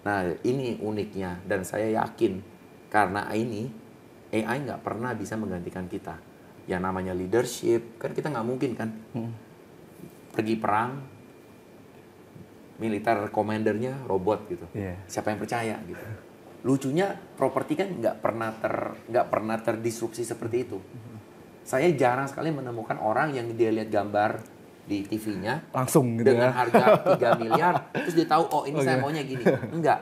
Nah, ini uniknya dan saya yakin karena ini AI nggak pernah bisa menggantikan kita. Yang namanya leadership, kan kita nggak mungkin kan pergi perang, militer commandernya robot gitu. Siapa yang percaya gitu. Lucunya properti kan nggak pernah terdisrupsi seperti itu. Saya jarang sekali menemukan orang yang dia lihat gambar di TV-nya langsung gitu dengan ya. harga 3 miliar terus dia tahu oh ini saya maunya gini. Enggak.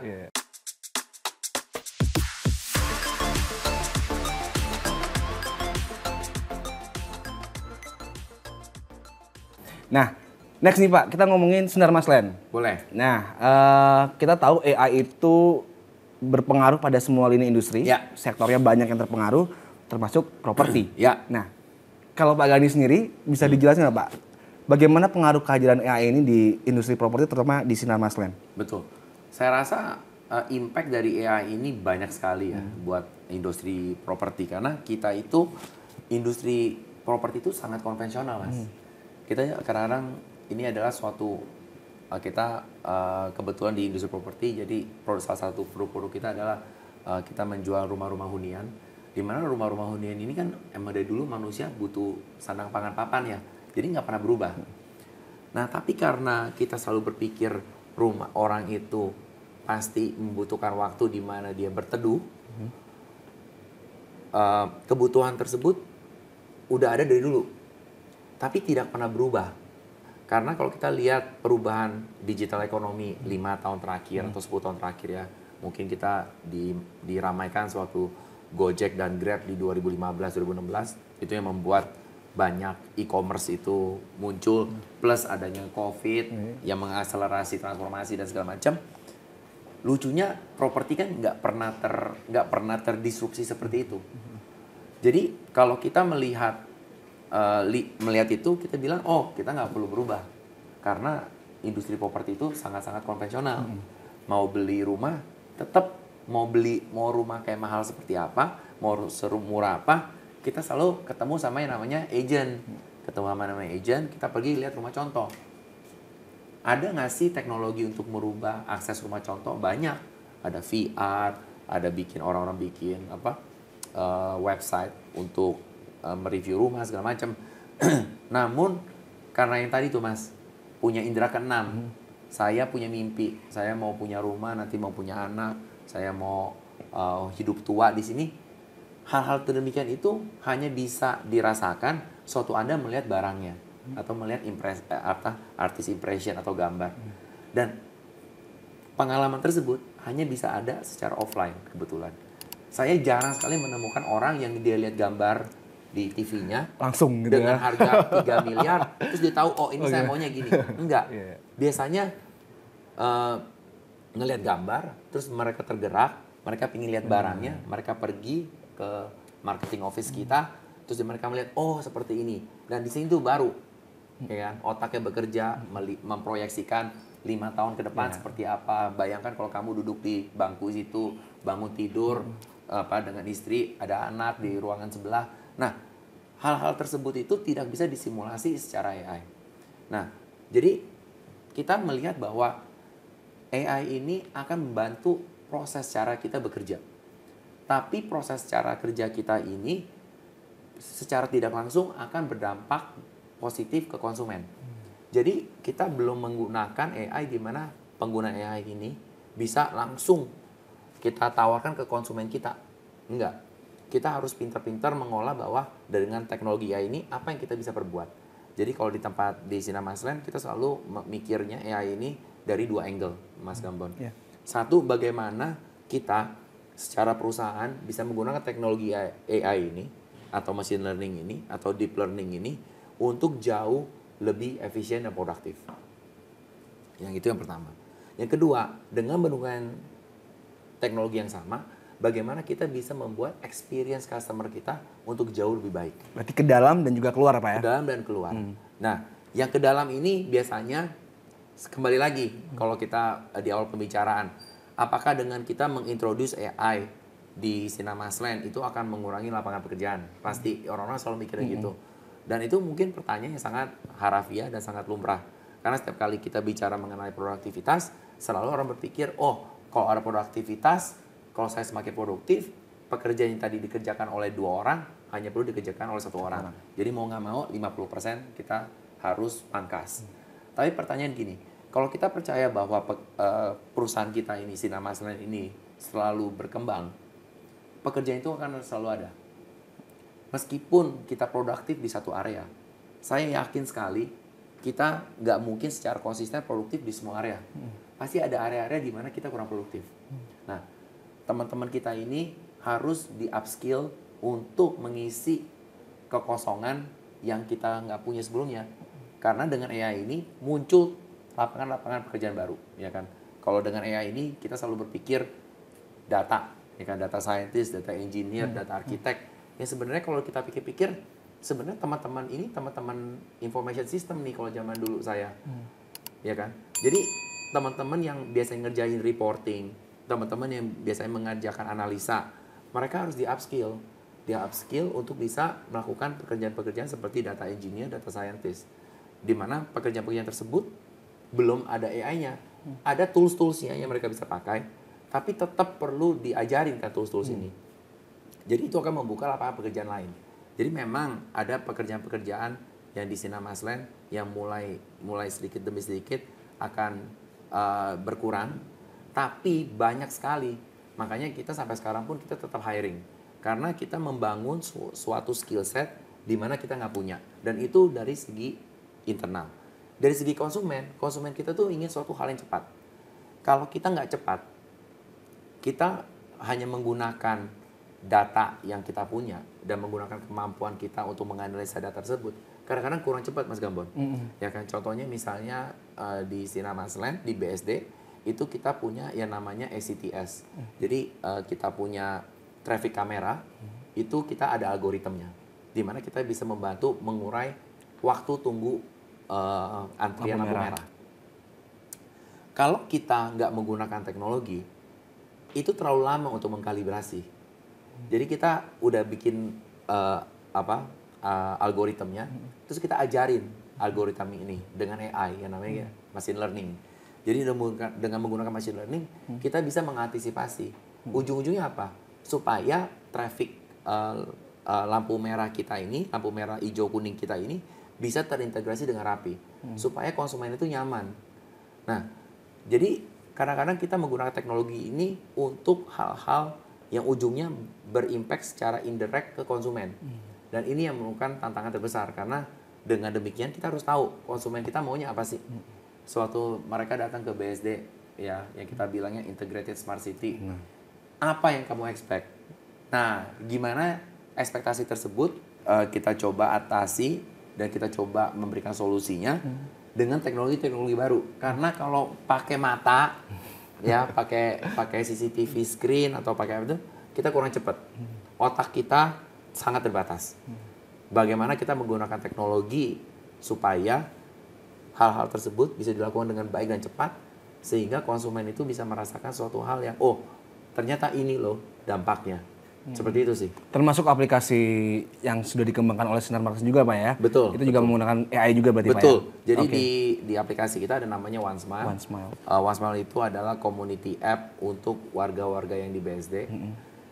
Nah, next nih Pak, kita ngomongin Sinar Maslen. Boleh. Nah, kita tahu AI itu berpengaruh pada semua lini industri. Ya. Sektornya banyak yang terpengaruh, termasuk properti. Ya. Nah, kalau Pak Gani sendiri bisa dijelasin nggak Pak, bagaimana pengaruh kehadiran AI ini di industri properti, terutama di Sinar Maslen? Betul. Saya rasa impact dari AI ini banyak sekali ya buat industri properti karena kita itu industri properti itu sangat konvensional, Mas. Kita kadang-kadang ini adalah suatu kita kebetulan di industri properti, jadi salah satu produk-produk kita adalah kita menjual rumah-rumah hunian, di mana rumah-rumah hunian ini kan emang dari dulu manusia butuh sandang pangan papan ya, jadi nggak pernah berubah. Nah tapi karena kita selalu berpikir rumah orang itu pasti membutuhkan waktu di mana dia berteduh, kebutuhan tersebut udah ada dari dulu, tapi tidak pernah berubah. Karena kalau kita lihat perubahan digital ekonomi 5 tahun terakhir atau 10 tahun terakhir ya, mungkin kita diramaikan suatu Gojek dan Grab di 2015-2016, itu yang membuat banyak e-commerce itu muncul, plus adanya COVID yang mengakselerasi transformasi dan segala macam. Lucunya properti kan nggak pernah terdisrupsi seperti itu. Jadi kalau kita melihat itu, kita bilang, oh kita nggak perlu berubah. Karena industri properti itu sangat-sangat konvensional. Mau beli rumah, tetap mau rumah kayak mahal seperti apa, mau murah apa, kita selalu ketemu sama yang namanya agent. Ketemu sama namanya agent, kita pergi lihat rumah contoh. Ada nggak sih teknologi untuk merubah akses rumah contoh? Banyak. Ada VR, ada orang-orang bikin website untuk mereview rumah segala macam. Namun karena yang tadi tuh Mas, punya indera keenam. Saya punya mimpi, saya mau punya rumah, nanti mau punya anak, saya mau hidup tua di sini. Hal-hal demikian itu hanya bisa dirasakan suatu Anda melihat barangnya atau melihat artist impression atau gambar. Dan pengalaman tersebut hanya bisa ada secara offline kebetulan. Saya jarang sekali menemukan orang yang dia lihat gambar di TV-nya langsung gitu dengan ya. harga 3 miliar terus dia tahu oh ini saya maunya gini. Enggak. Biasanya ngelihat gambar terus mereka tergerak, mereka ingin lihat barangnya, mereka pergi ke marketing office kita, terus mereka melihat oh seperti ini, dan di sini tuh baru ya kan otaknya bekerja memproyeksikan 5 tahun ke depan seperti apa. Bayangkan kalau kamu duduk di bangku situ, bangun tidur dengan istri, ada anak di ruangan sebelah. Nah, hal-hal tersebut itu tidak bisa disimulasi secara AI. Nah, jadi kita melihat bahwa AI ini akan membantu proses cara kita bekerja. Tapi proses cara kerja kita ini secara tidak langsung akan berdampak positif ke konsumen. Jadi kita belum menggunakan AI di mana pengguna AI ini bisa langsung kita tawarkan ke konsumen kita. Enggak. Kita harus pintar-pintar mengolah bahwa dengan teknologi AI ini apa yang kita bisa perbuat. Jadi kalau di tempat di Sinar Maslen kita selalu mikirnya AI ini dari 2 angle, Mas Gambon. Satu, bagaimana kita secara perusahaan bisa menggunakan teknologi AI ini atau machine learning ini atau deep learning ini untuk jauh lebih efisien dan produktif. Yang itu yang pertama. Yang kedua, dengan menggunakan teknologi yang sama, bagaimana kita bisa membuat experience customer kita untuk jauh lebih baik. Berarti ke dalam dan juga keluar Pak ya? Ke dalam dan keluar. Nah, yang ke dalam ini biasanya kembali lagi kalau kita di awal pembicaraan, apakah dengan kita mengintroduce AI di Sinar Maslen itu akan mengurangi lapangan pekerjaan? Pasti orang-orang selalu mikirnya gitu. Dan itu mungkin pertanyaan yang sangat harafiah dan sangat lumrah. Karena setiap kali kita bicara mengenai produktivitas, selalu orang berpikir, oh Kalau ada produktivitas, kalau saya semakin produktif, pekerjaan yang tadi dikerjakan oleh 2 orang hanya perlu dikerjakan oleh 1 orang. Jadi mau nggak mau 50% kita harus pangkas. Tapi pertanyaan gini, kalau kita percaya bahwa perusahaan kita ini, Sinar Maslen ini selalu berkembang, pekerjaan itu akan selalu ada. Meskipun kita produktif di satu area, saya yakin sekali kita nggak mungkin secara konsisten produktif di semua area. Pasti ada area-area di mana kita kurang produktif. Nah, teman-teman kita ini harus di-upskill untuk mengisi kekosongan yang kita nggak punya sebelumnya. Karena dengan AI ini muncul lapangan-lapangan pekerjaan baru, ya kan? Kalau dengan AI ini kita selalu berpikir data, ya kan? Data scientist, data engineer, data arsitek. Ya sebenarnya kalau kita pikir-pikir, sebenarnya teman-teman ini teman-teman information system nih kalau zaman dulu saya, ya kan? Jadi teman-teman yang biasanya ngerjain reporting, teman-teman yang biasanya mengerjakan analisa, mereka harus di-upskill. Dia-upskill untuk bisa melakukan pekerjaan-pekerjaan seperti data engineer, data scientist. Di mana pekerjaan-pekerjaan tersebut belum ada AI-nya. Ada tools-toolsnya yang mereka bisa pakai, tapi tetap perlu diajarin kan tools-tools ini. Jadi itu akan membuka lapangan pekerjaan lain. Jadi memang ada pekerjaan-pekerjaan yang di Sinar Maslen yang mulai sedikit demi sedikit akan berkurang, tapi banyak sekali. Makanya kita sampai sekarang pun kita tetap hiring. Karena kita membangun suatu skill set di mana kita nggak punya. Dan itu dari segi internal. Dari segi konsumen kita tuh ingin suatu hal yang cepat. Kalau kita nggak cepat, kita hanya menggunakan data yang kita punya dan menggunakan kemampuan kita untuk menganalisa data tersebut, kadang-kadang kurang cepat, Mas Gambon. Ya kan, contohnya misalnya di Sinar Maslen, di BSD, itu kita punya yang namanya ACTS. Jadi kita punya traffic kamera, itu kita ada algoritmnya, di mana kita bisa membantu mengurai waktu tunggu antrian lampu merah. Kalau kita nggak menggunakan teknologi, itu terlalu lama untuk mengkalibrasi. Jadi kita udah bikin algoritmnya, terus kita ajarin algoritma ini dengan AI yang namanya machine learning. Jadi dengan menggunakan machine learning, kita bisa mengantisipasi. Ujung-ujungnya apa? Supaya traffic lampu merah kita ini, lampu merah hijau kuning kita ini bisa terintegrasi dengan rapi, supaya konsumen itu nyaman. Nah, jadi kadang-kadang kita menggunakan teknologi ini untuk hal-hal yang ujungnya berimpact secara indirect ke konsumen. Dan ini yang merupakan tantangan terbesar, karena dengan demikian kita harus tahu konsumen kita maunya apa sih. Suatu mereka datang ke BSD, ya, yang kita bilangnya integrated smart city. Apa yang kamu expect? Nah, gimana ekspektasi tersebut kita coba atasi dan kita coba memberikan solusinya dengan teknologi-teknologi baru. Karena kalau pakai mata, ya pakai CCTV screen atau pakai apa itu, kita kurang cepat. Otak kita sangat terbatas. Bagaimana kita menggunakan teknologi supaya hal-hal tersebut bisa dilakukan dengan baik dan cepat, sehingga konsumen itu bisa merasakan suatu hal yang, oh ternyata ini loh dampaknya. Seperti itu sih. Termasuk aplikasi yang sudah dikembangkan oleh Sinar Maslen juga, Pak ya? Betul. Itu juga menggunakan AI juga berarti, Pak ya? Betul. Jadi di aplikasi kita ada namanya OneSmile. OneSmile itu adalah community app untuk warga-warga yang di BSD.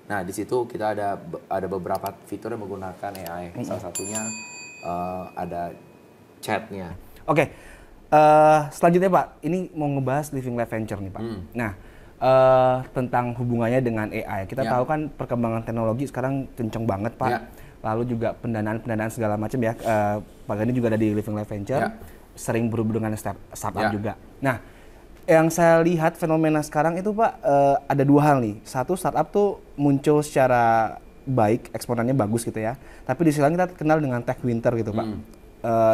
Nah, di situ kita ada beberapa fitur yang menggunakan AI. Salah satunya ada chatnya. Oke. Selanjutnya, Pak, ini mau ngebahas Living Life Venture nih, Pak. Nah, tentang hubungannya dengan AI. Kita tahu kan perkembangan teknologi sekarang kenceng banget, Pak. Lalu juga pendanaan segala macam ya. Pak Gani juga ada di Living Life Venture, sering berhubungan dengan startup juga. Nah, yang saya lihat fenomena sekarang itu, Pak, ada 2 hal nih. Satu, startup tuh muncul secara baik, eksponennya bagus gitu ya. Tapi di sisi lain kita kenal dengan tech winter gitu, Pak.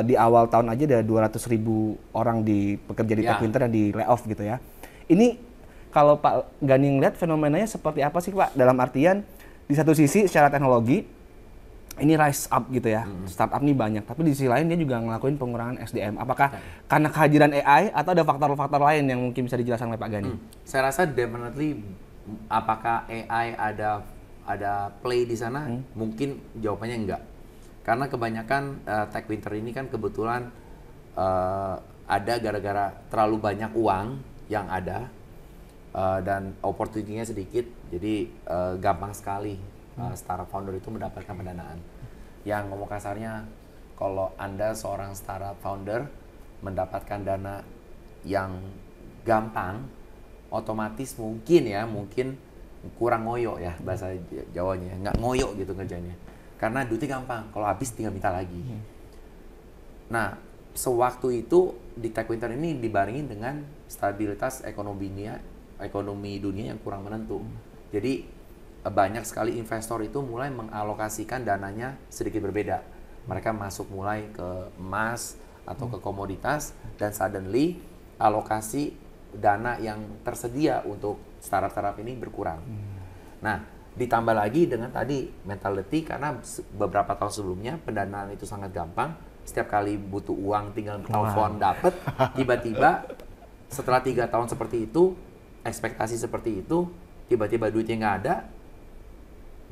Di awal tahun aja ada 200.000 orang bekerja di tech winter dan di layoff gitu ya. Ini kalau Pak Gani ngeliat fenomenanya seperti apa sih, Pak? Dalam artian di satu sisi secara teknologi ini rise up gitu ya, startup nih banyak, tapi di sisi lain dia juga ngelakuin pengurangan SDM. Apakah karena kehadiran AI atau ada faktor-faktor lain yang mungkin bisa dijelaskan oleh Pak Gani? Saya rasa definitely apakah AI ada play di sana? Mungkin jawabannya enggak. Karena kebanyakan tech winter ini kan kebetulan ada gara-gara terlalu banyak uang yang ada. dan opportunity-nya sedikit, jadi gampang sekali startup founder itu mendapatkan pendanaan. Yang ngomong kasarnya, kalau Anda seorang startup founder mendapatkan dana yang gampang, otomatis mungkin kurang ngoyo ya bahasa Jawanya, nggak ngoyo gitu kerjanya. Karena duitnya gampang, kalau habis tinggal minta lagi. Nah, sewaktu itu di Tech Winter ini dibarengin dengan stabilitas ekonomi dunia yang kurang menentu. Jadi banyak sekali investor itu mulai mengalokasikan dananya sedikit berbeda. Mereka masuk mulai ke emas atau ke komoditas, dan suddenly alokasi dana yang tersedia untuk startup ini berkurang. Nah, ditambah lagi dengan tadi mentality, karena beberapa tahun sebelumnya pendanaan itu sangat gampang. Setiap kali butuh uang tinggal telepon dapet. Tiba-tiba setelah 3 tahun seperti itu, ekspektasi seperti itu, tiba-tiba duitnya nggak ada,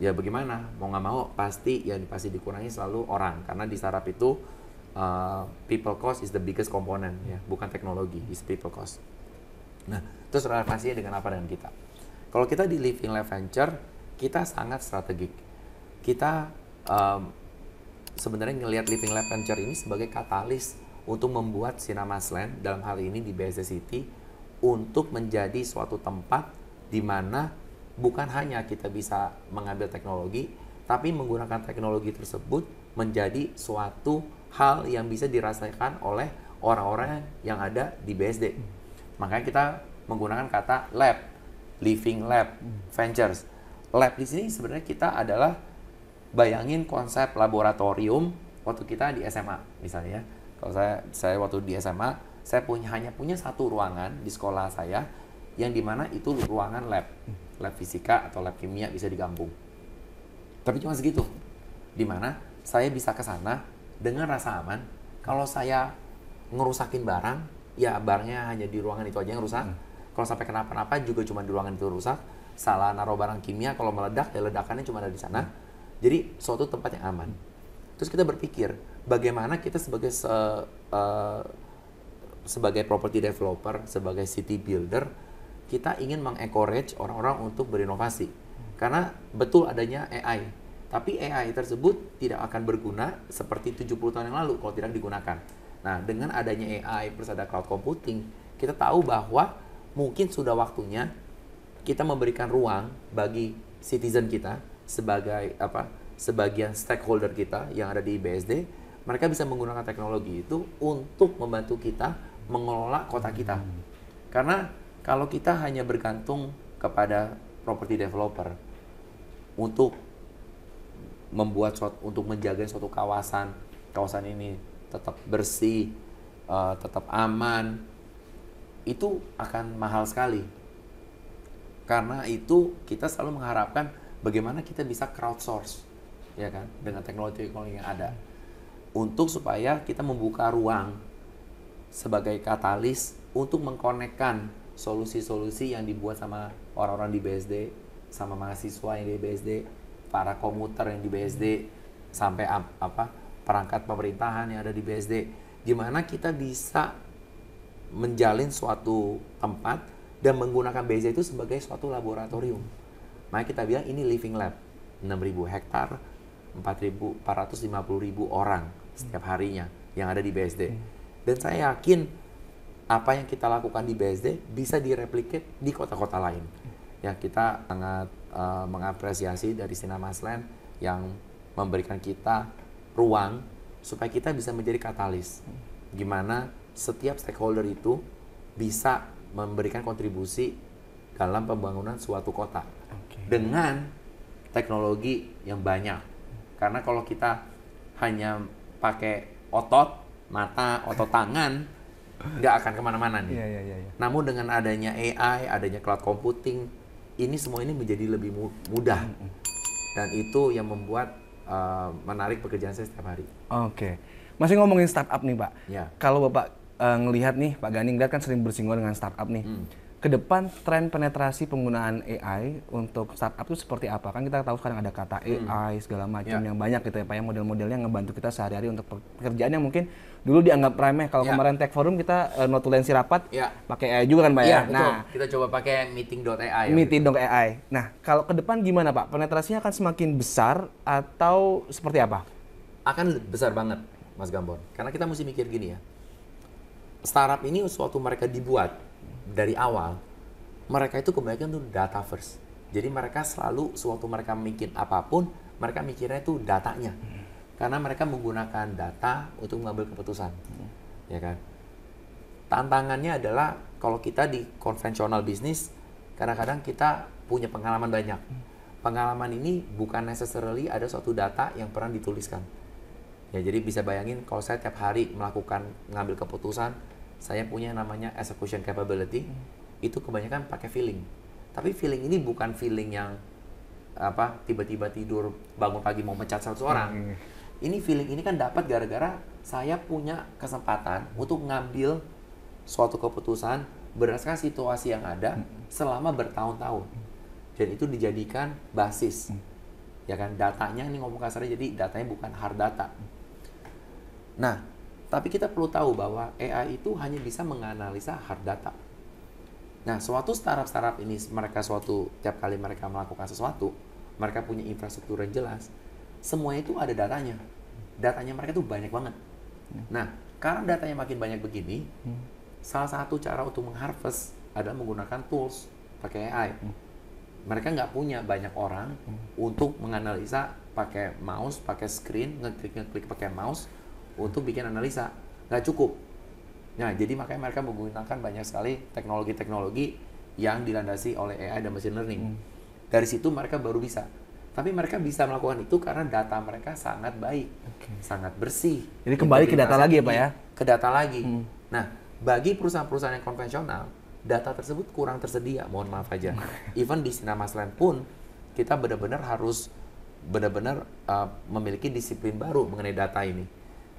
ya bagaimana? Mau nggak mau pasti dikurangi selalu orang, karena di startup itu people cost is the biggest component, ya, bukan teknologi, is people cost. Nah, terus relevansinya dengan apa dengan kita? Kalau kita di Living Lab Venture, kita sangat strategik. Kita sebenarnya ngelihat Living Lab Venture ini sebagai katalis untuk membuat Sinarmasland, dalam hal ini di BSD City, untuk menjadi suatu tempat di mana bukan hanya kita bisa mengambil teknologi, tapi menggunakan teknologi tersebut menjadi suatu hal yang bisa dirasakan oleh orang-orang yang ada di BSD. Makanya kita menggunakan kata lab, Living Lab Ventures. Lab di sini sebenarnya kita adalah, bayangin konsep laboratorium waktu kita di SMA misalnya. Kalau saya waktu di SMA, saya hanya punya satu ruangan di sekolah saya yang dimana itu ruangan lab fisika atau lab kimia bisa digabung. Tapi cuma segitu, dimana saya bisa ke sana dengan rasa aman. Kalau saya ngerusakin barang, ya barangnya hanya di ruangan itu aja yang rusak. Kalau sampai kenapa-napa juga cuma di ruangan itu rusak. Salah naruh barang kimia, kalau meledak ya ledakannya cuma ada di sana. Jadi suatu tempat yang aman. Terus kita berpikir bagaimana kita sebagai property developer, sebagai city builder, kita ingin mengencourage orang-orang untuk berinovasi. Karena betul adanya AI, tapi AI tersebut tidak akan berguna seperti 70 tahun yang lalu kalau tidak digunakan. Nah, dengan adanya AI plus ada cloud computing, kita tahu bahwa mungkin sudah waktunya kita memberikan ruang bagi citizen kita sebagian stakeholder kita yang ada di BSD, mereka bisa menggunakan teknologi itu untuk membantu kita mengelola kota kita. Karena kalau kita hanya bergantung kepada property developer untuk menjaga suatu kawasan ini tetap bersih, tetap aman, itu akan mahal sekali. Karena itu kita selalu mengharapkan bagaimana kita bisa crowdsource, ya kan, dengan teknologi-teknologi yang ada, untuk supaya kita membuka ruang sebagai katalis untuk mengkonekkan solusi-solusi yang dibuat sama orang-orang di BSD, sama mahasiswa yang di BSD, para komuter yang di BSD, sampai perangkat pemerintahan yang ada di BSD, di mana kita bisa menjalin suatu tempat dan menggunakan BSD itu sebagai suatu laboratorium. Makanya kita bilang ini living lab, 6.000 hektar, 450.000 orang setiap harinya yang ada di BSD. Dan saya yakin apa yang kita lakukan di BSD bisa direplicate di kota-kota lain. Ya, kita sangat mengapresiasi dari Sinarmasland yang memberikan kita ruang supaya kita bisa menjadi katalis. Gimana setiap stakeholder itu bisa memberikan kontribusi dalam pembangunan suatu kota dengan teknologi yang banyak. Karena kalau kita hanya pakai otot mata, otot tangan, nggak akan kemana-mana nih. Namun dengan adanya AI, adanya cloud computing, ini semua ini menjadi lebih mudah. Dan itu yang membuat menarik pekerjaan saya setiap hari. Oke. Masih ngomongin startup nih, Pak. Ya. Kalau Bapak ngelihat nih, Pak Gani ngelihat kan sering bersinggungan dengan startup nih. ke depan tren penetrasi penggunaan AI untuk startup itu seperti apa? Kan kita tahu sekarang ada kata AI segala macam yang banyak gitu ya Pak, yang model-modelnya ngebantu kita sehari-hari untuk pekerjaan yang mungkin dulu dianggap remeh. Kalau kemarin Tech Forum kita notulensi rapat pakai AI juga kan Pak ya? Betul. Nah, kita coba pakai meeting.ai. Meeting.ai. Nah, kalau ke depan gimana Pak? Penetrasinya akan semakin besar atau seperti apa? Akan besar banget Mas Gambon. Karena kita mesti mikir gini ya. Startup ini suatu mereka dibuat dari awal, mereka itu kebanyakan tuh data first. Jadi mereka selalu suatu mereka bikin apapun, mereka mikirnya itu datanya. Karena mereka menggunakan data untuk mengambil keputusan. Ya kan? Tantangannya adalah kalau kita di konvensional bisnis, kadang-kadang kita punya pengalaman banyak. Pengalaman ini bukan necessarily ada suatu data yang pernah dituliskan. Ya, jadi bisa bayangin kalau saya tiap hari mengambil keputusan, saya punya namanya execution capability, itu kebanyakan pakai feeling. Tapi feeling ini bukan feeling yang tiba-tiba tidur bangun pagi mau mecat 100 orang. Ini feeling ini kan dapat gara-gara saya punya kesempatan untuk ngambil suatu keputusan berdasarkan situasi yang ada selama bertahun-tahun. Dan itu dijadikan basis. Ya kan, datanya ini ngomong kasarnya, jadi datanya bukan hard data. Nah, tapi kita perlu tahu bahwa AI itu hanya bisa menganalisa hard data. Nah, suatu startup ini mereka tiap kali mereka melakukan sesuatu, mereka punya infrastruktur yang jelas, semuanya itu ada datanya. Datanya mereka tuh banyak banget. Nah, karena datanya makin banyak begini, salah satu cara untuk mengharvest adalah menggunakan tools pakai AI. Mereka nggak punya banyak orang untuk menganalisa pakai mouse, pakai screen, ngeklik pakai mouse untuk bikin analisa. Nggak cukup. Nah, jadi makanya mereka menggunakan banyak sekali teknologi-teknologi yang dilandasi oleh AI dan machine learning. Dari situ mereka baru bisa. Tapi mereka bisa melakukan itu karena data mereka sangat baik, sangat bersih. Jadi kembali ke data lagi ya Pak ya? Ke data lagi. Nah, bagi perusahaan-perusahaan yang konvensional, data tersebut kurang tersedia, mohon maaf aja. Even di Sinarmasland pun, kita benar-benar harus memiliki disiplin baru mengenai data ini.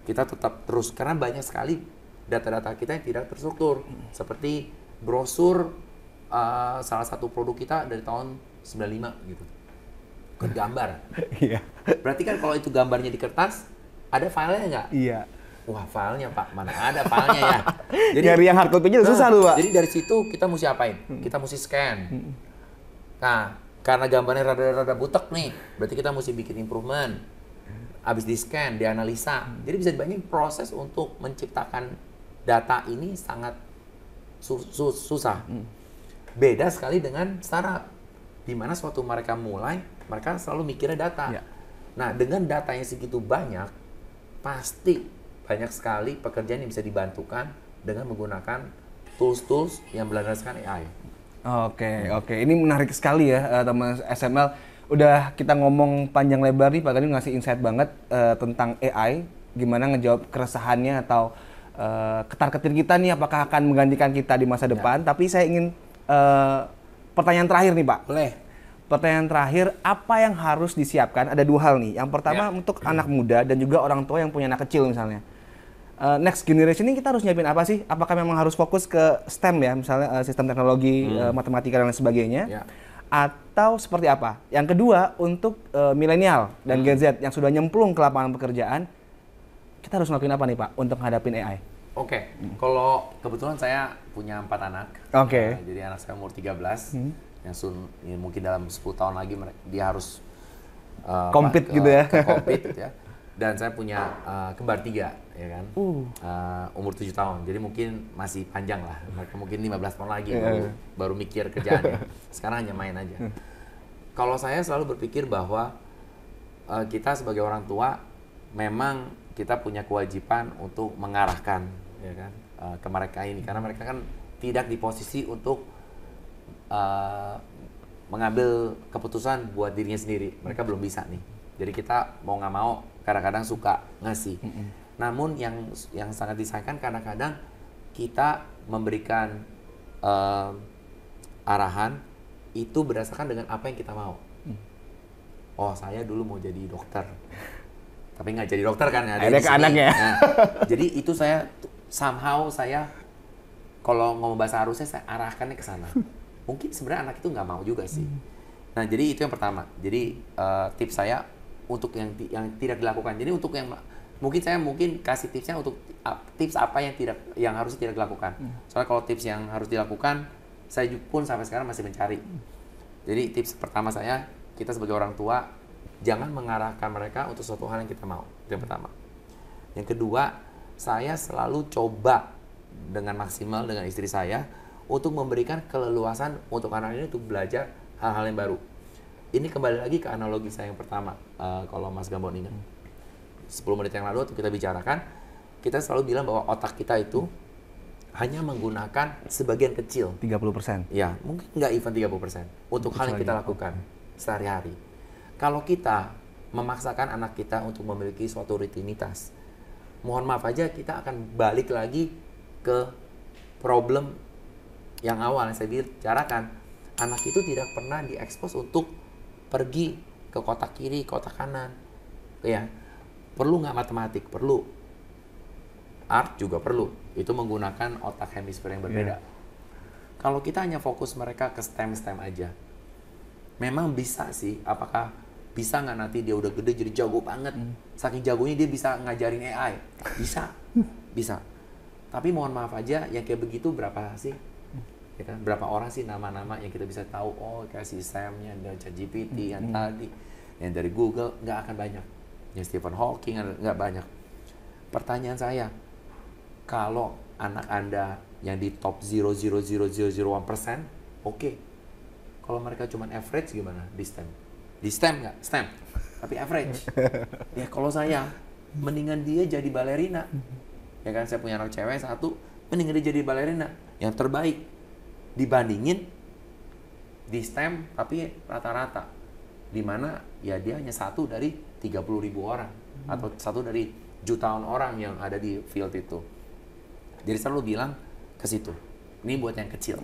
Kita tetap terus, karena banyak sekali data-data kita yang tidak terstruktur. Seperti brosur salah satu produk kita dari tahun 95 gitu. Ke gambar. Iya. Berarti kan kalau itu gambarnya di kertas, ada filenya nggak? Iya. Wah, filenya Pak, mana ada filenya ya? Jadi nyari yang hard copy-nya susah loh Pak. Jadi dari situ kita mesti apain? Kita mesti scan. Nah, karena gambarnya rada-rada butek nih, berarti kita mesti bikin improvement. Habis di scan, dianalisa. Jadi bisa dibayangin proses untuk menciptakan data ini sangat susah. Beda sekali dengan startup, di mana suatu mereka mulai, mereka selalu mikirnya data. Ya. Nah, dengan data yang segitu banyak, pasti banyak sekali pekerjaan yang bisa dibantukan dengan menggunakan tools-tools yang berlandaskan AI. Oke. Ini menarik sekali ya, teman SML. Udah kita ngomong panjang lebar nih, Pak Gani ngasih insight banget tentang AI, gimana ngejawab keresahannya atau ketar-ketir kita nih, apakah akan menggantikan kita di masa depan. Tapi saya ingin pertanyaan terakhir nih Pak. Boleh. Pertanyaan terakhir, apa yang harus disiapkan? Ada dua hal nih. Yang pertama untuk anak muda dan juga orang tua yang punya anak kecil misalnya. Next generation ini kita harus nyiapin apa sih? Apakah memang harus fokus ke STEM ya, misalnya sistem teknologi, matematika dan lain sebagainya? Atau seperti apa? Yang kedua, untuk milenial dan Gen Z yang sudah nyemplung ke lapangan pekerjaan, kita harus ngelakuin apa nih Pak untuk menghadapin AI? Oke. Kalau kebetulan saya punya 4 anak. Jadi anak saya umur 13. Yang mungkin dalam 10 tahun lagi dia harus compete gitu ya. Compete ya. Dan saya punya kembar 3 ya kan. Umur 7 tahun. Jadi mungkin masih panjang lah. Mereka mungkin 15 tahun lagi baru mikir kerjaan ya. Sekarang hanya main aja. Kalau saya selalu berpikir bahwa kita sebagai orang tua memang kita punya kewajiban untuk mengarahkan ya kan ke mereka ini, karena mereka kan tidak di posisi untuk mengambil keputusan buat dirinya sendiri. Mereka belum bisa nih. Jadi kita mau nggak mau kadang-kadang suka ngasih. Namun yang sangat disayangkan kadang-kadang kita memberikan arahan itu berdasarkan dengan apa yang kita mau. Oh, saya dulu mau jadi dokter, tapi nggak jadi dokter kan? Ada ke anaknya. Nah, jadi itu saya kalau ngomong bahasa harusnya saya arahkannya ke sana. Mungkin sebenarnya anak itu nggak mau juga sih. Nah, jadi itu yang pertama. Jadi tips saya untuk yang tidak dilakukan. Jadi untuk yang mungkin kasih tipsnya untuk tips apa yang harus tidak dilakukan. Soalnya kalau tips yang harus dilakukan, saya pun sampai sekarang masih mencari. Jadi tips pertama saya, kita sebagai orang tua jangan mengarahkan mereka untuk suatu hal yang kita mau. Itu yang pertama. Yang kedua, saya selalu coba dengan maksimal dengan istri saya untuk memberikan keleluasan untuk anak ini untuk belajar hal-hal yang baru. Ini kembali lagi ke analogi saya yang pertama, kalau Mas Gambon ingat. 10 menit yang lalu waktu kita bicarakan, kita selalu bilang bahwa otak kita itu hanya menggunakan sebagian kecil. 30%? Ya, mungkin nggak even 30%. Untuk hal yang kita lakukan sehari-hari. Kalau kita memaksakan anak kita untuk memiliki suatu rutinitas, mohon maaf aja kita akan balik lagi ke problem yang awal yang saya bicarakan. Anak itu tidak pernah diekspos untuk pergi ke kotak kiri, kotak kanan. Ya, perlu nggak matematik? Perlu. Art juga perlu. Itu menggunakan otak hemisfer yang berbeda. Kalau kita hanya fokus mereka ke STEM aja, memang bisa sih. Apakah bisa nggak nanti dia udah gede jadi jago banget? Saking jagonya dia bisa ngajarin AI. Bisa. Bisa. Tapi mohon maaf aja, yang kayak begitu berapa sih? Ya kan? Berapa orang sih nama-nama yang kita bisa tahu? Oh, kasih Sam-nya, ada ChatGPT yang tadi, yang dari Google, nggak akan banyak. Yang Stephen Hawking, nggak banyak. Pertanyaan saya, kalau anak Anda yang di top 0,00001%, oke. Kalau mereka cuma average gimana di STEM? Di STEM nggak? STEM. Tapi average. Ya kalau saya, mendingan dia jadi balerina. Ya kan, saya punya anak cewek satu, mendingan dia jadi balerina. Yang terbaik. Dibandingin di STEM tapi rata-rata. Dimana ya dia hanya satu dari 30.000 orang. Atau satu dari jutaan orang yang ada di field itu. Jadi selalu bilang ke situ. Ini buat yang kecil.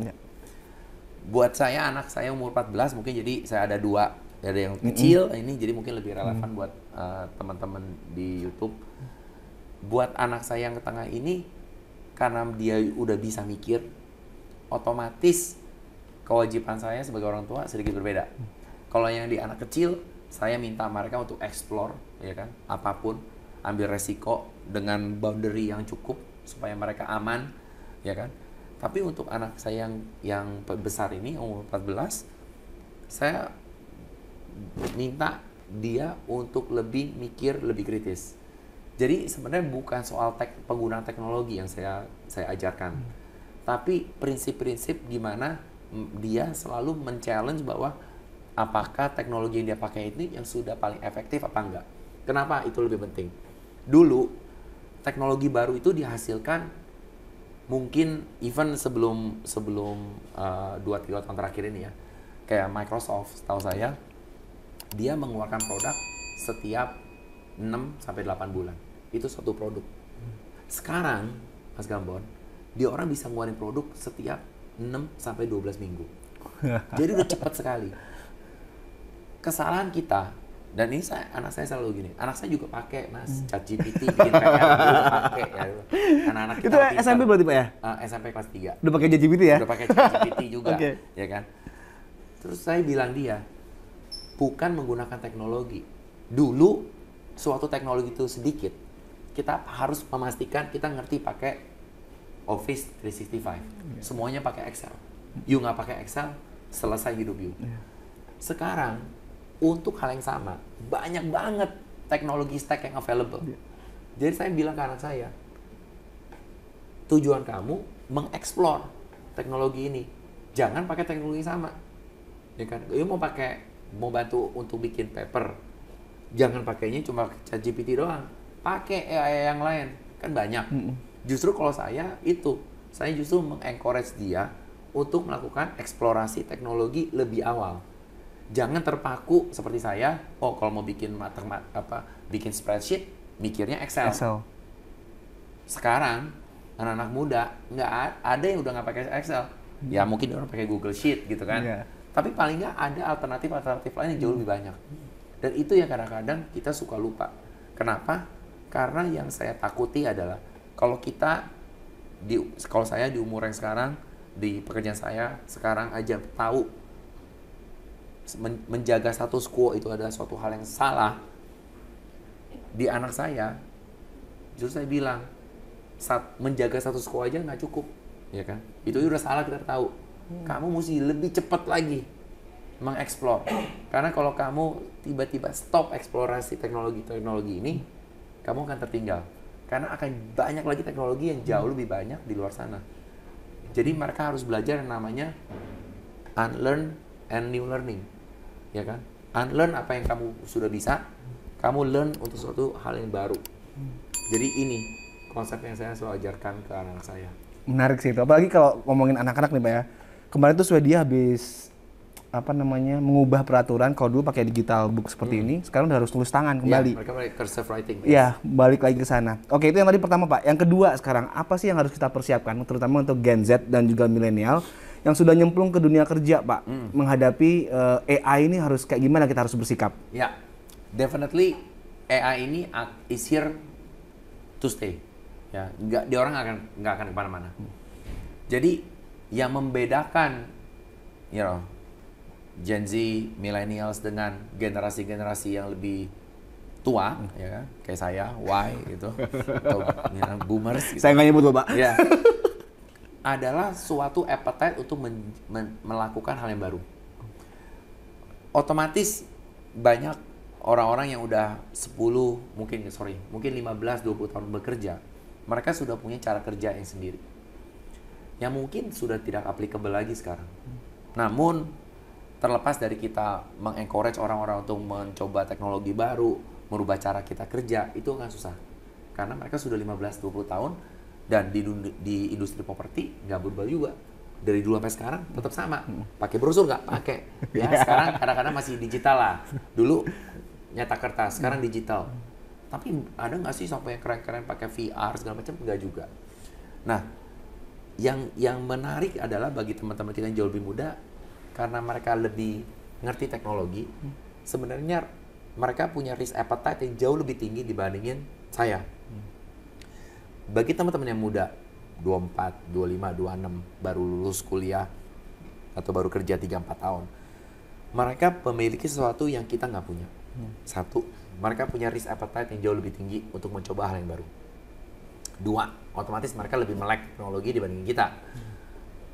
Buat saya, anak saya umur 14, mungkin jadi saya ada dua. Ada yang kecil, ini jadi mungkin lebih relevan buat teman-teman di YouTube. Buat anak saya yang ke tengah ini, karena dia udah bisa mikir, otomatis kewajiban saya sebagai orang tua sedikit berbeda. Kalau yang di anak kecil, saya minta mereka untuk explore, ya kan, apapun, ambil resiko dengan boundary yang cukup supaya mereka aman, ya kan. Tapi untuk anak saya yang besar ini umur 14, saya minta dia untuk lebih mikir, lebih kritis. Jadi sebenarnya bukan soal penggunaan teknologi yang saya ajarkan, tapi prinsip-prinsip gimana dia selalu men-challenge bahwa apakah teknologi yang dia pakai ini yang sudah paling efektif apa enggak. Kenapa itu lebih penting? Dulu teknologi baru itu dihasilkan mungkin even sebelum 2-3 tahun terakhir ini ya. Kayak Microsoft, setahu saya dia mengeluarkan produk setiap 6-8 bulan. Itu suatu produk. Sekarang, Mas Gambon, dia orang bisa ngeluarin produk setiap 6-12 minggu. Jadi udah cepat sekali. Kesalahan kita, dan ini anak saya selalu gini, anak saya juga pakai Mas ChatGPT, bikin PR juga pakai ya. Anak-anak kita itu SMP berarti Pak ya? SMP kelas 3. Udah pakai ChatGPT ya? Udah pakai ChatGPT juga, Okay. Ya kan? Terus saya bilang dia, bukan menggunakan teknologi. Dulu, suatu teknologi itu sedikit, kita harus memastikan kita ngerti pakai Office 365. Semuanya pakai Excel. You nggak pakai Excel, selesai hidup you. Sekarang, untuk hal yang sama, banyak banget teknologi stack yang available. Jadi saya bilang ke anak saya, tujuan kamu mengeksplor teknologi ini. Jangan pakai teknologi sama. Ya kan? You mau bantu untuk bikin paper, jangan pakainya cuma ChatGPT doang. Pakai AI yang lain, kan banyak. Justru kalau saya justru mengencourage dia untuk melakukan eksplorasi teknologi lebih awal. Jangan terpaku seperti saya. Oh, kalau mau bikin bikin spreadsheet, mikirnya Excel. Sekarang anak-anak muda nggak ada yang udah nggak pakai Excel. Ya mungkin orang pakai Google Sheet gitu kan. Tapi paling nggak ada alternatif lain yang jauh lebih banyak. Dan itu yang kadang-kadang kita suka lupa. Kenapa? Karena yang saya takuti adalah kalau kita Kalau saya di umur yang sekarang, di pekerjaan saya sekarang aja tahu menjaga status quo itu adalah suatu hal yang salah. Di anak saya, justru saya bilang, menjaga status quo aja nggak cukup, ya kan? Itu udah salah, kita tahu. Kamu mesti lebih cepat lagi mengeksplor. Karena kalau kamu tiba-tiba stop eksplorasi teknologi ini, kamu akan tertinggal. Karena akan banyak lagi teknologi yang jauh lebih banyak di luar sana. Jadi mereka harus belajar yang namanya unlearn and new learning, ya kan? Unlearn apa yang kamu sudah bisa, kamu learn untuk suatu hal yang baru. Jadi ini konsep yang saya selalu ajarkan ke anak saya. Menarik sih itu, apalagi kalau ngomongin anak-anak nih Pak ya. Kemarin tuh Swedia habis mengubah peraturan, kalau dulu pakai digital book seperti ini, sekarang udah harus tulis tangan kembali. Ya, mereka pakai cursive writing. Iya, balik lagi ke sana. Oke, itu yang tadi pertama Pak. Yang kedua sekarang, apa sih yang harus kita persiapkan, terutama untuk Gen Z dan juga milenial yang sudah nyemplung ke dunia kerja Pak, menghadapi AI ini harus kayak gimana kita harus bersikap? Ya, definitely AI ini is here to stay. Ya, dia orang nggak akan kemana-mana. Jadi yang membedakan, Gen Z, millennials dengan generasi-generasi yang lebih tua, ya kan? Kayak saya, Y gitu, atau boomers. Gitu. Saya nggak nyebut Pak. Ya, adalah suatu appetite untuk melakukan hal yang baru. Otomatis banyak orang-orang yang udah 15, 15-20 tahun bekerja, mereka sudah punya cara kerja yang sendiri. Yang mungkin sudah tidak applicable lagi sekarang. Namun terlepas dari kita mengencourage orang-orang untuk mencoba teknologi baru, merubah cara kita kerja, itu akan susah. Karena mereka sudah 15-20 tahun dan di industri properti nggak berubah juga. Dari dulu sampai sekarang tetap sama. Pakai brosur nggak? Pakai. Ya, sekarang kadang-kadang masih digital lah. Dulu nyetak kertas, sekarang digital. Tapi ada nggak sih sampai keren-keren pakai VR segala macam? Nggak juga. Nah, yang menarik adalah bagi teman-teman kita yang jauh lebih muda, karena mereka lebih ngerti teknologi, sebenarnya mereka punya risk appetite yang jauh lebih tinggi dibandingin saya. Bagi teman-teman yang muda, 24, 25, 26, baru lulus kuliah, atau baru kerja 3-4 tahun, mereka memiliki sesuatu yang kita nggak punya. Satu, mereka punya risk appetite yang jauh lebih tinggi untuk mencoba hal yang baru. Dua, otomatis mereka lebih melek teknologi dibandingin kita.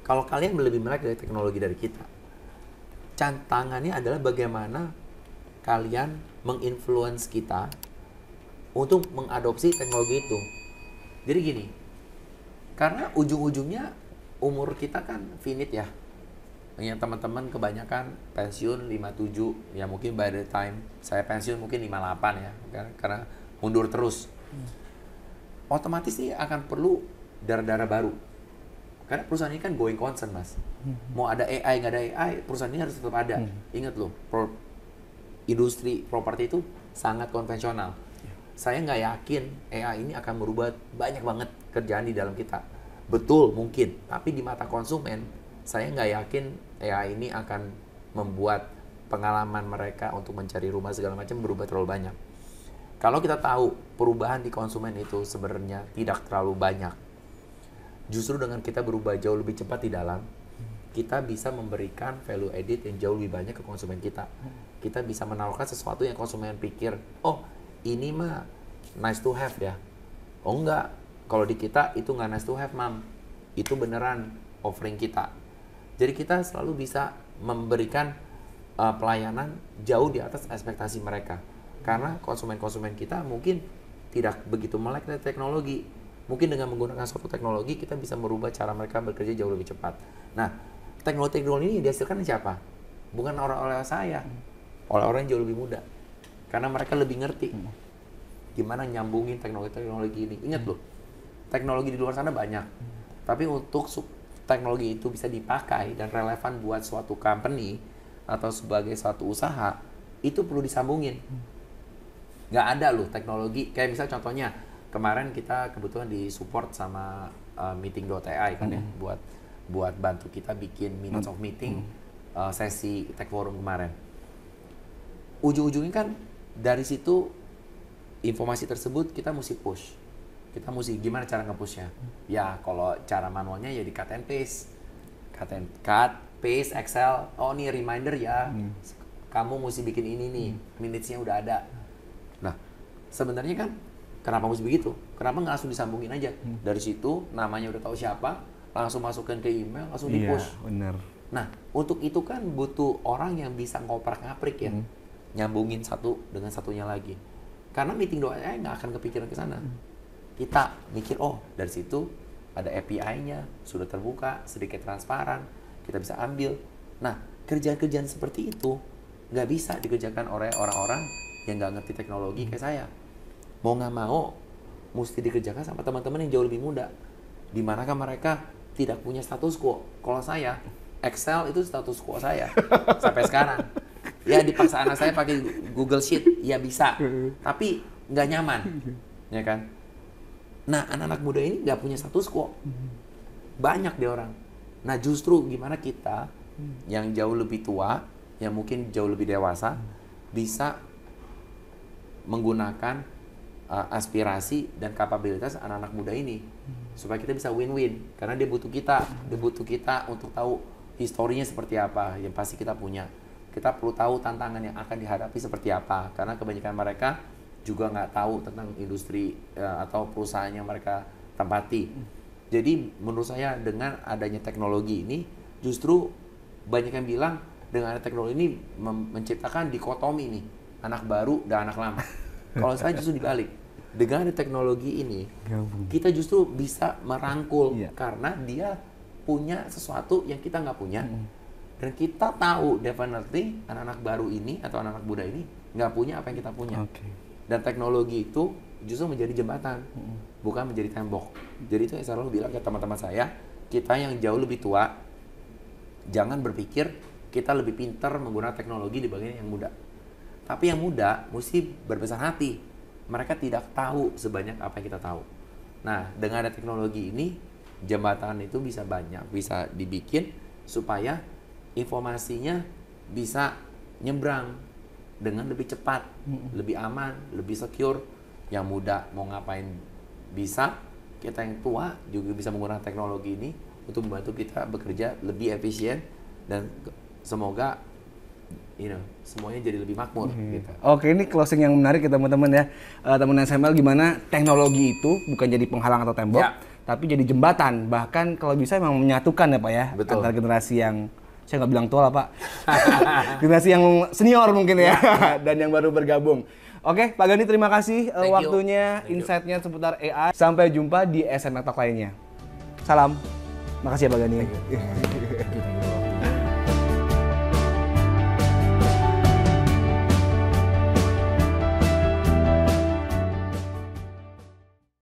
Kalau kalian lebih melek dari teknologi dari kita, tantangannya adalah bagaimana kalian menginfluence kita untuk mengadopsi teknologi itu. Jadi gini, karena ujung-ujungnya umur kita kan finite ya. Yang teman-teman kebanyakan pensiun 57, ya mungkin by the time saya pensiun mungkin 58 ya, karena mundur terus. Otomatis nih akan perlu darah-darah baru. Karena perusahaan ini kan going concern, Mas. Mau ada AI, nggak ada AI, perusahaan ini harus tetap ada. Ingat loh, industri properti itu sangat konvensional. Saya nggak yakin AI ini akan merubah banyak banget kerjaan di dalam kita. Betul, mungkin. Tapi di mata konsumen, saya nggak yakin AI ini akan membuat pengalaman mereka untuk mencari rumah segala macam berubah terlalu banyak. Kalau kita tahu perubahan di konsumen itu sebenarnya tidak terlalu banyak, justru dengan kita berubah jauh lebih cepat di dalam, kita bisa memberikan value added yang jauh lebih banyak ke konsumen kita. Kita bisa menawarkan sesuatu yang konsumen pikir, oh ini mah nice to have ya. Oh enggak, kalau di kita itu nggak nice to have, mam. Itu beneran offering kita. Jadi kita selalu bisa memberikan pelayanan jauh di atas ekspektasi mereka. Karena konsumen-konsumen kita mungkin tidak begitu melek dari teknologi. Mungkin dengan menggunakan suatu teknologi kita bisa merubah cara mereka bekerja jauh lebih cepat. Nah, teknologi ini dihasilkan siapa? Bukan orang-orang saya, orang-orang yang jauh lebih muda. Karena mereka lebih ngerti gimana nyambungin teknologi ini. Ingat loh, teknologi di luar sana banyak. Tapi untuk teknologi itu bisa dipakai dan relevan buat suatu company atau sebagai suatu usaha, itu perlu disambungin. Nggak ada loh teknologi, kayak misal contohnya, kemarin kita kebetulan disupport sama meeting.ai kan ya, buat bantu kita bikin minutes of meeting sesi tech forum kemarin. Ujung-ujungnya kan dari situ informasi tersebut kita mesti push kita mesti gimana cara nge-push-nya. Ya kalau cara manualnya ya di cut and paste. Cut, paste, Excel, oh nih reminder ya, kamu mesti bikin ini nih, minutes-nya udah ada. Nah, sebenarnya kan kenapa mesti begitu? Kenapa nggak langsung disambungin aja? Dari situ namanya udah tahu siapa, langsung masukkan ke email, langsung di-push. Iya, bener. Nah, untuk itu kan butuh orang yang bisa ngoprak-ngaprik ya, nyambungin satu dengan satunya lagi. Karena meeting doanya nggak akan kepikiran ke sana. Kita mikir, oh dari situ ada API-nya, sudah terbuka, sedikit transparan, kita bisa ambil. Nah, kerjaan-kerjaan seperti itu nggak bisa dikerjakan oleh orang-orang yang nggak ngerti teknologi kayak saya. Mau nggak mau, mesti dikerjakan sama teman-teman yang jauh lebih muda. Di manakah mereka tidak punya status quo. Kalau saya, Excel itu status quo saya sampai sekarang. Ya dipaksa anak saya pakai Google Sheet, ya bisa, tapi nggak nyaman, ya kan? Nah, anak-anak muda ini nggak punya status quo. Banyak deh orang. Nah, justru gimana kita yang jauh lebih tua, yang mungkin jauh lebih dewasa, bisa menggunakan aspirasi dan kapabilitas anak-anak muda ini. Supaya kita bisa win-win. Karena dia butuh kita. Dia butuh kita untuk tahu historinya seperti apa. Yang pasti kita punya. Kita perlu tahu tantangan yang akan dihadapi seperti apa. Karena kebanyakan mereka juga nggak tahu tentang industri atau perusahaan yang mereka tempati. Jadi menurut saya dengan adanya teknologi ini justru banyak yang bilang dengan adanya teknologi ini menciptakan dikotomi nih, anak baru dan anak lama. Kalau saya justru dibalik, dengan adanya teknologi ini kita justru bisa merangkul karena dia punya sesuatu yang kita nggak punya dan kita tahu definitely anak-anak baru ini atau anak-anak muda ini nggak punya apa yang kita punya. Dan teknologi itu justru menjadi jembatan, bukan menjadi tembok. Jadi itu yang saya selalu bilang ke teman-teman saya, kita yang jauh lebih tua, jangan berpikir kita lebih pintar menggunakan teknologi dibanding yang muda. Tapi yang muda mesti berbesar hati. Mereka tidak tahu sebanyak apa yang kita tahu. Nah, dengan ada teknologi ini, jembatan itu bisa banyak, bisa dibikin supaya informasinya bisa nyebrang dengan lebih cepat, lebih aman, lebih secure. Yang muda mau ngapain bisa, kita yang tua juga bisa menggunakan teknologi ini untuk membantu kita bekerja lebih efisien dan semoga semuanya jadi lebih makmur. Gitu. Oke, ini closing yang menarik ya teman-teman ya. Teman SML gimana teknologi itu bukan jadi penghalang atau tembok, tapi jadi jembatan. Bahkan kalau bisa memang menyatukan ya Pak ya. Betul. Antara generasi yang saya nggak bilang tua lah Pak, generasi yang senior mungkin ya, dan yang baru bergabung. Oke, Pak Gani terima kasih waktunya, insight-nya seputar AI. Sampai jumpa di SML Talk lainnya. Salam, makasih ya Pak Gani.